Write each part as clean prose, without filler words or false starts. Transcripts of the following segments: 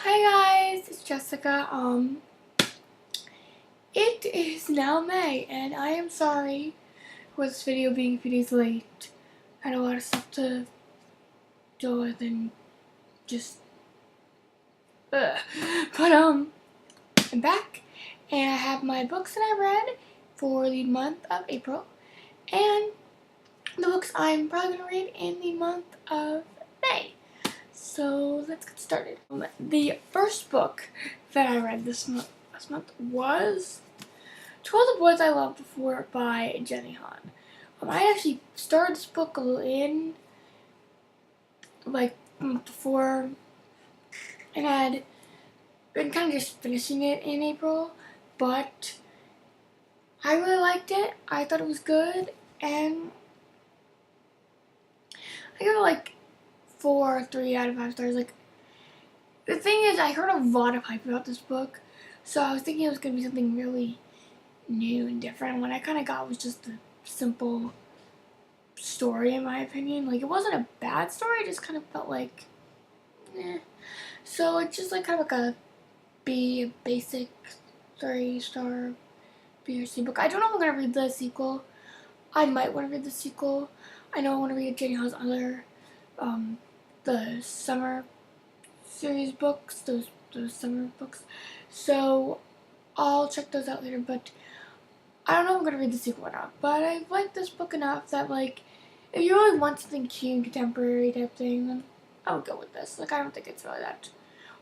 Hi guys, it's Jessica. It is now May, and I am sorry for this video being a few days late. I had a lot of stuff to deal with and just, ugh. But I'm back, and I have my books that I read for the month of April, and the books I'm probably gonna read in the month of May. So let's get started. The first book that I read this month was 12 the Boys I Loved Before by Jenny Han. I actually started this book in before, and I had been kind of just finishing it in April, but I really liked it. I thought it was good, and I give it 3 out of 5 stars. The thing is, I heard a lot of hype about this book, so I was thinking it was going to be something really new and different. And what I kind of got was just a simple story, in my opinion. It wasn't a bad story, it just kind of felt like, eh. So it's just kind of a basic 3-star B or C book. I don't know if I'm going to read the sequel. I might want to read the sequel. I know I want to read Jenny Ha's other, the summer series books, those summer books. So I'll check those out later, but I don't know if I'm gonna read the sequel or not. But I like this book enough that if you really want something cute and contemporary type thing, then I would go with this. I don't think it's really that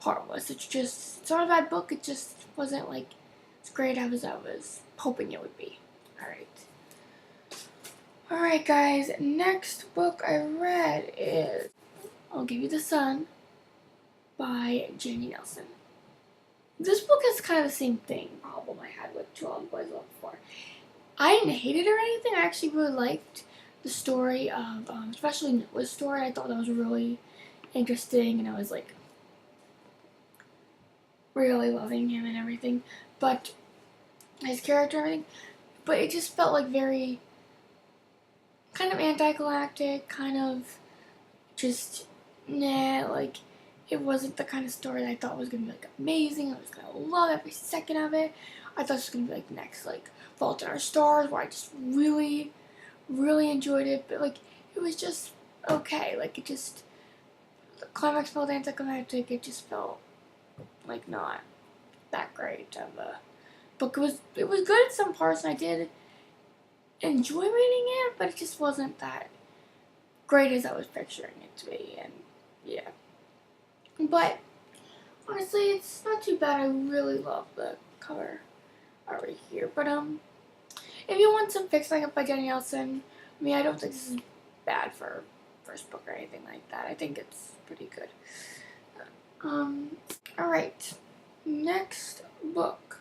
harmless. It's not a bad book. It just wasn't as great as I was hoping it would be. Alright guys, next book I read is I'll Give You the Sun by Janie Nelson. This book has kind of the same problem I had with 12 Boys Love Before. I didn't hate it or anything. I actually really liked the story of, especially Noah's story. I thought that was really interesting, and I was really loving him and everything. But his character and everything. But it just felt very kind of anticlimactic, kind of just it wasn't the kind of story that I thought was gonna be amazing. I was gonna love every second of it. I thought it was gonna be the next Fault in Our Stars, where I just really enjoyed it. But it was just okay. The climax felt anticlimactic. It just felt not that great of a book. It was good in some parts, and I did enjoy reading it, but it just wasn't that great as I was picturing it to be. And yeah. But honestly, it's not too bad. I really love the cover art right here. But if you want some fixing up by Jenny Nelson, I don't think this is bad for first book or anything like that. I think it's pretty good. Alright. Next book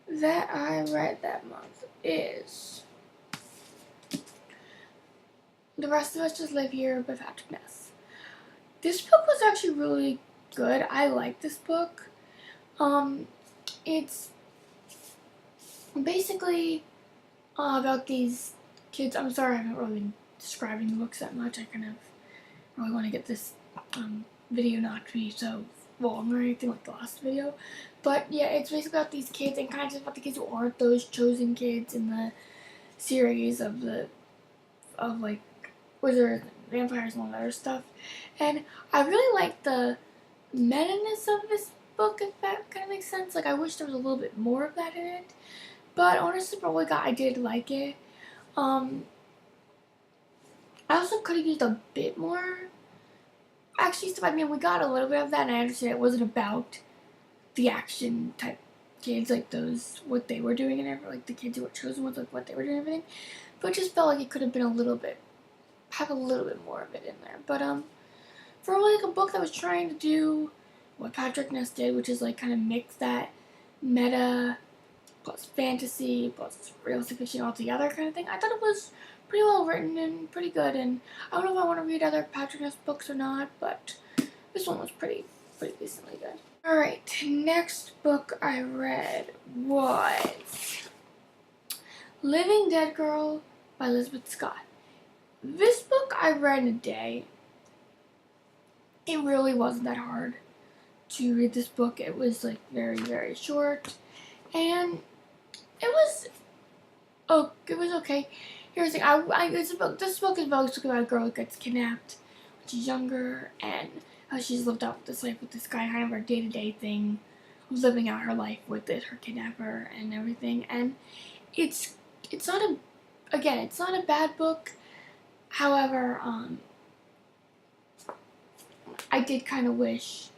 that I read that month is The Rest of Us Just Live Here by Patrick Ness. This book was actually really good. I like this book. It's basically about these kids. I'm sorry I haven't really been describing the books that much. I kind of really want to get this video not to be so long or anything like the last video. But yeah, it's basically about these kids, and kind of just about the kids who aren't those chosen kids in the series of wizards, vampires, and all that other stuff. And I really like the meta-ness of this book, if that kind of makes sense. I wish there was a little bit more of that in it. But honestly, for what I did like it. I also could have used a bit more action stuff. We got a little bit of that, and I understand it wasn't about the action type kids, what they were doing and everything, the kids who were chosen with what they were doing and everything. But it just felt like it could have been have a little bit more of it in there. But for a book that was trying to do what Patrick Ness did, which is kind of mix that meta plus fantasy plus realistic fiction all together kind of thing, I thought it was pretty well written and pretty good. And I don't know if I want to read other Patrick Ness books or not, but this one was pretty decently good. Alright, next book I read was Living Dead Girl by Elizabeth Scott. This book I read in a day. It really wasn't that hard. to read this book. It was like very, very short, and it was okay. Here's the thing. This book is basically about a girl who gets kidnapped when she's younger, and how she's lived out this life with this guy, kind of her day-to-day thing, living out her life with her kidnapper and everything. And it's not a bad book. However, I did kind of wish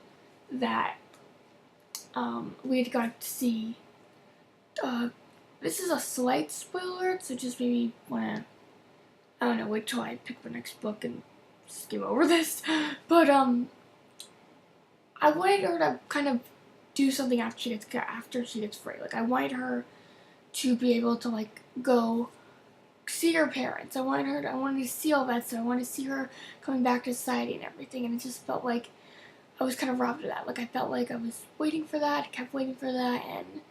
that we had got to see. This is a slight spoiler, so just maybe wanna, I don't know, wait till I pick the next book and skim over this. But I wanted her to kind of do something after she gets free. Like, I wanted her to be able to like go see her parents. I wanted to see all that stuff. I wanted to see her coming back to society and everything. And it just felt like I was kind of robbed of that. Like, I felt like I was waiting for that. I kept waiting for that, and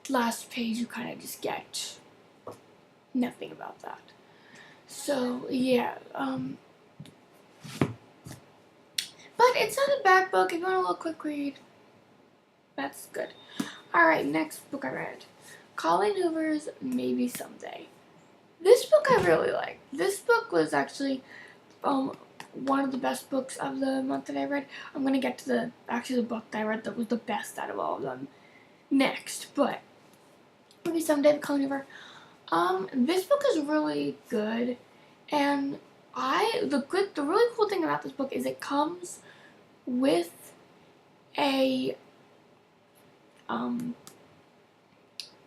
last page you kind of just get nothing about that. So yeah, but it's not a bad book. If you want a little quick read, that's good. Alright, next book I read, Colleen Hoover's Maybe Someday. This book I really liked. This book was actually one of the best books of the month that I read. I'm gonna get to the book that I read that was the best out of all of them next, but Maybe Someday by Colleen Hoover. This book is really good, and the really cool thing about this book is it comes with a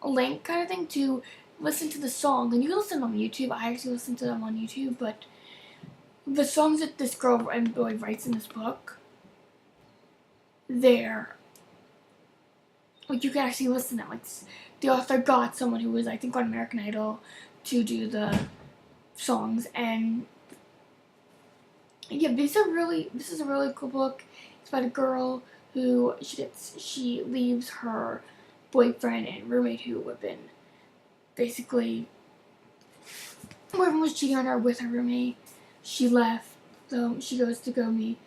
link kind of thing to listen to the song, and you can listen on YouTube. I actually listened to them on YouTube, but the songs that this girl and boy writes in this book, they're like, you can actually listen to them. Like, the author got someone who was, I think, on American Idol to do the songs, and yeah, this is a really cool book. It's about a girl who she leaves her boyfriend and roommate who have been basically, boyfriend was cheating on her with her roommate. She left, so she goes to go meet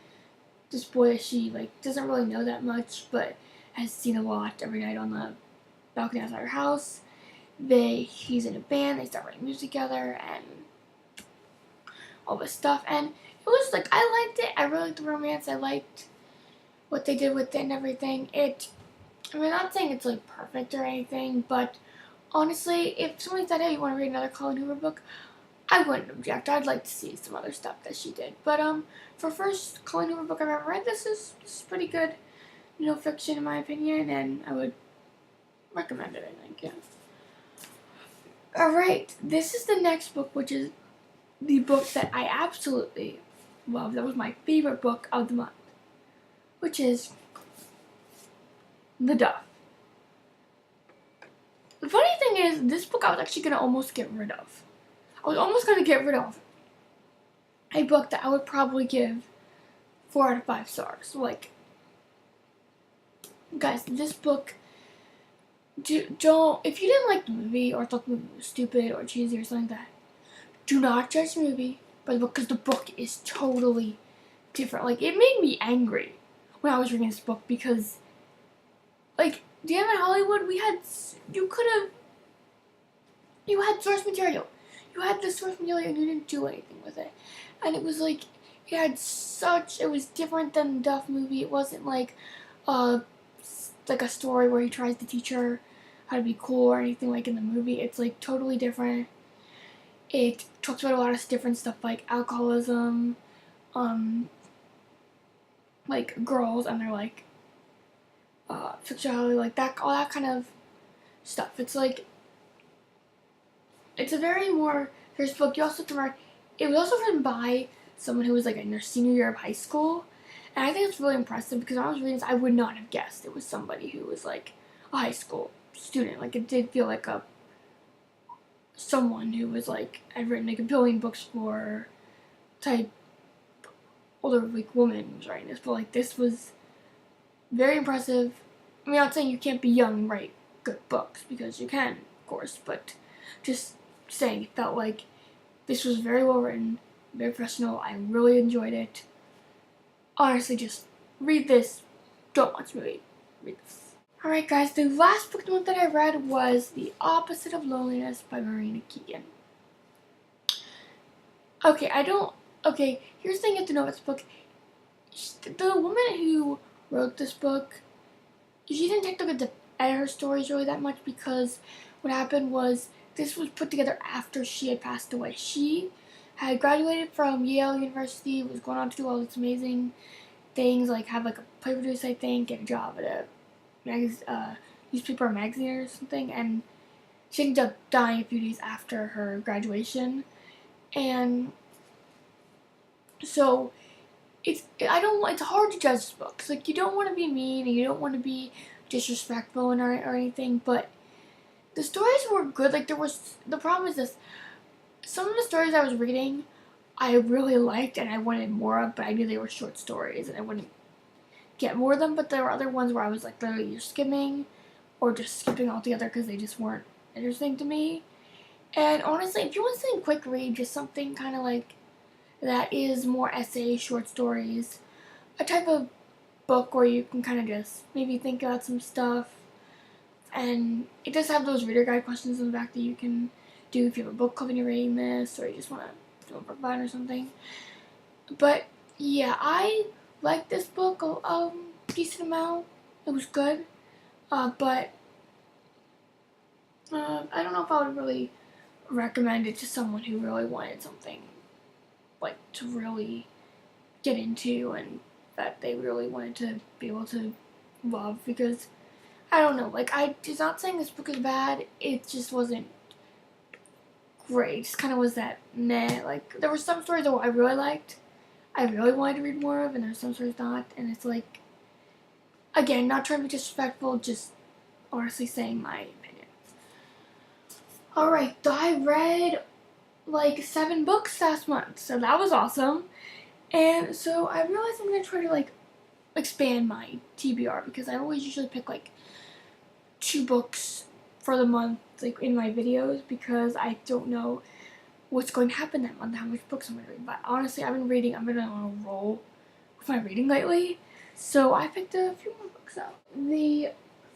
this boy that she like doesn't really know that much, but has seen a lot every night on the balcony outside her house. He's in a band. They start writing music together and all this stuff. And it was like, I liked it. I really liked the romance. I liked what they did with it and everything. I'm not saying it's like perfect or anything, but honestly, if somebody said, hey, you want to read another Colleen Hoover book, I wouldn't object. I'd like to see some other stuff that she did. But for first Colleen Hoover book I've ever read, this is pretty good, fiction in my opinion, and I would recommend it, I think, yeah. Alright, this is the next book, which is the book that I absolutely love. That was my favorite book of the month, which is The Duff. The funny thing is, this book I was actually going to almost get rid of. I was almost going to get rid of a book that I would probably give 4 out of 5 stars. Like, guys, this book, if you didn't like the movie or thought the movie was stupid or cheesy or something like that, do not judge the movie by the book, because the book is totally different. Like, it made me angry when I was reading this book, because, like, damn it, Hollywood, you had source material. You had the source material and you didn't do anything with it. And it was like, it was different than the Duff movie. It wasn't like a story where he tries to teach her how to be cool or anything like in the movie. It's like totally different. It talks about a lot of different stuff like alcoholism, like girls and their like sexuality, like that, all that kind of stuff. It's like, it's a very more serious book. You also have to remember, it was also written by someone who was like in their senior year of high school, and I think it's really impressive, because when I was reading this, I would not have guessed it was somebody who was like a high school student. Like, it did feel like someone who was like, had written like a billion books for type older like woman was writing this, but like this was very impressive. I mean, I'm not saying you can't be young and write good books, because you can, of course, but just saying, it felt like this was very well written, very professional. I really enjoyed it. Honestly, just read this don't watch the movie. Read this. Alright guys, the last book of the month that I read was The Opposite of Loneliness by Marina Keegan. Okay, here's the thing you have to know about this book. The woman who wrote this book, she didn't take the edit her stories really that much, because what happened was this was put together after she had passed away. She had graduated from Yale University, was going on to do all these amazing things, like have like a play produce, I think, get a job at a newspaper or magazine or something, and she ended up dying a few days after her graduation. And so it's hard to judge this book. Cause, like, you don't want to be mean and you don't want to be disrespectful or anything, but the stories were good. Like, the problem is this: some of the stories I was reading, I really liked and I wanted more of, but I knew they were short stories and I wouldn't get more of them. But there were other ones where I was like literally either skimming or just skipping altogether because they just weren't interesting to me. And honestly, if you want something quick read, just something kind of like that is more essay, short stories, a type of book where you can kind of just maybe think about some stuff, and it does have those reader guide questions in the back that you can do if you have a book club and you're reading this, or you just want to do a book fun or something. But yeah, I liked this book a decent amount. It was good, but I don't know if I would really recommend it to someone who really wanted something like to really get into and that they really wanted to be able to love, because I don't know, like, I'm not saying this book is bad, it just wasn't great. It just kind of was that meh. Like, there were some stories that I really liked, I really wanted to read more of, and there's some stories not, and it's like, again, not trying to be disrespectful, just honestly saying my opinion. Alright, I read like 7 books last month, so that was awesome. And so I realized I'm going to try to like expand my TBR, because I always usually pick like 2 books for the month, like in my videos, because I don't know what's going to happen that month, how much books I'm going to read. But honestly, I've been on a roll with my reading lately, so I picked a few more books out. The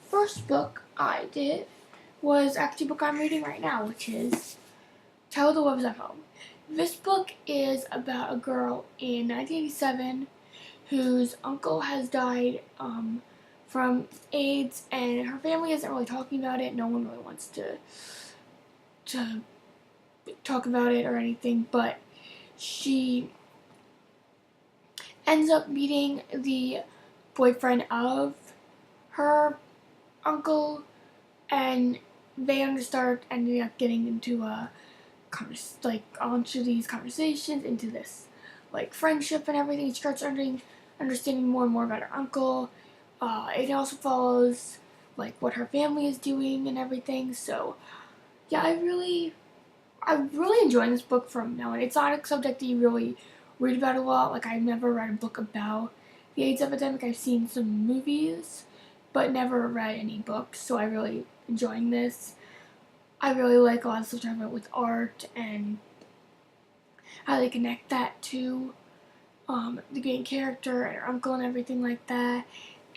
first book I did was actually a book I'm reading right now, which is Tell the Wolves at Home. This book is about a girl in 1987 whose uncle has died from AIDS, and her family isn't really talking about it. No one really wants to talk about it or anything, but she ends up meeting the boyfriend of her uncle, and they start ending up getting into onto these conversations, into this like friendship and everything. She starts understanding more and more about her uncle. It also follows like what her family is doing and everything. So yeah, I'm really enjoying this book from now on. It's not a subject that you really read about a lot. Like, I've never read a book about the AIDS epidemic. I've seen some movies, but never read any books. So I'm really enjoying this. I really like a lot of stuff talking about with art and how they connect that to the main character and her uncle and everything like that.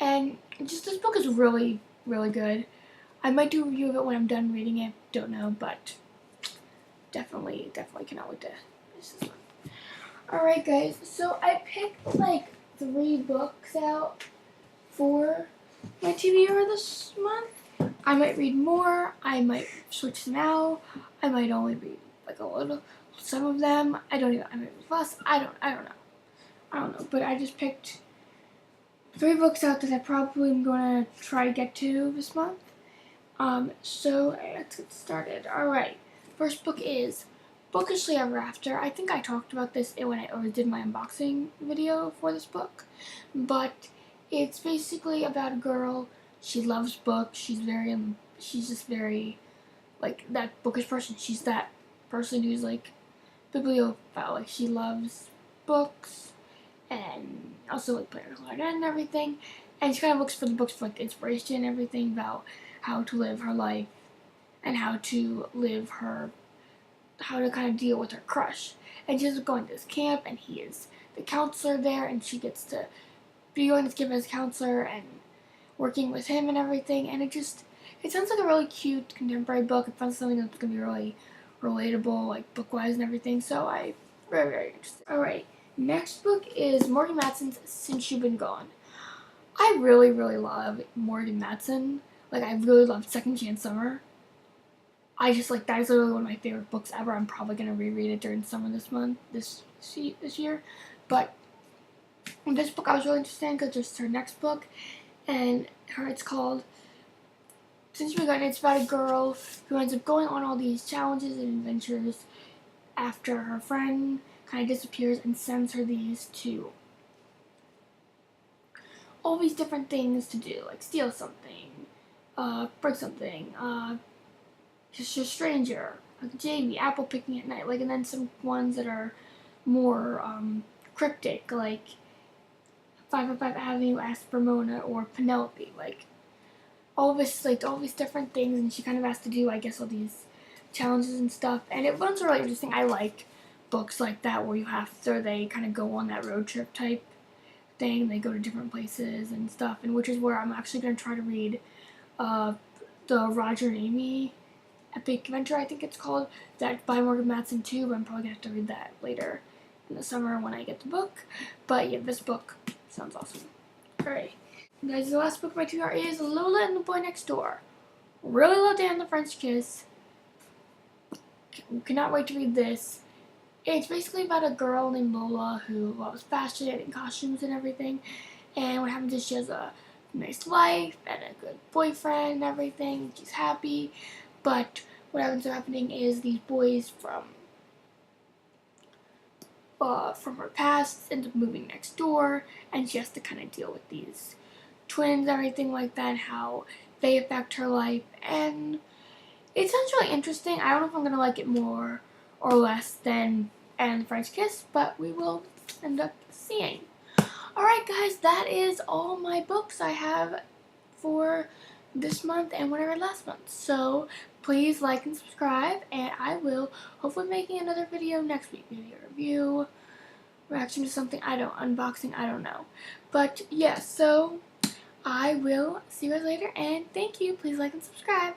And just this book is really, really good. I might do a review of it when I'm done reading it. Don't know, but definitely cannot wait to finish this one. Alright guys, so I picked like 3 books out for my TBR this month. I might read more, I might switch them out, I might only read like some of them, I might read less, I don't know, but I just picked 3 books out that I probably am going to try to get to this month. So let's get started. Alright, first book is Bookishly Ever After. I think I talked about this when I did my unboxing video for this book, but it's basically about a girl. She loves books. She's just very, like, that bookish person. She's that person who's, like, bibliophile. Like, she loves books and also, like, playing clarinet and everything. And she kind of looks for the books for, like, inspiration and everything about how to live her life and how to kind of deal with her crush. And she's going to this camp, and he is the counselor there, and she gets to be going to give as a counselor and working with him and everything. And it sounds like a really cute contemporary book. It sounds something that's gonna be really relatable, like book-wise and everything. So I very, very interested. All right, next book is Morgan Matsen's Since You've Been Gone. I really, really love Morgan Matsen. Like, I really love Second Chance Summer. I just, like, that is literally one of my favorite books ever. I'm probably going to reread it during summer this year. But this book I was really interested in because it's her next book. And it's called Since You've Been Gone. It's about a girl who ends up going on all these challenges and adventures after her friend kind of disappears and sends her these to all these different things to do, like steal something, break something, just a stranger, like JV, apple picking at night, like, and then some ones that are more cryptic, like 505 Avenue asked Ramona or Penelope, like all these different things, and she kind of has to do, I guess, all these challenges and stuff, and it was really interesting. I like books like that where they kind of go on that road trip type thing. They go to different places and stuff, and which is where I'm actually going to try to read the Roger and Amy Epic Adventure, I think it's called, that by Morgan Matsen too, but I'm probably going to have to read that later in the summer when I get the book. But yeah, this book sounds awesome. Alright, guys, the last book of my TBR is Lola and the Boy Next Door. Really love Dan the French Kiss. Cannot wait to read this. It's basically about a girl named Lola who loves fashion and costumes and everything. And what happens is she has a nice life and a good boyfriend and everything. She's happy. But what ends up happening is these boys from her past end up moving next door. And she has to kind of deal with these twins, everything like that, and how they affect her life. And it sounds really interesting. I don't know if I'm going to like it more or less than And the French Kiss, but we will end up seeing. Alright guys, that is all my books I have for this month and what I read last month. So please like and subscribe, and I will hopefully making another video next week. Maybe a review, reaction to something, unboxing, I don't know. But yeah, so I will see you guys later, and thank you. Please like and subscribe.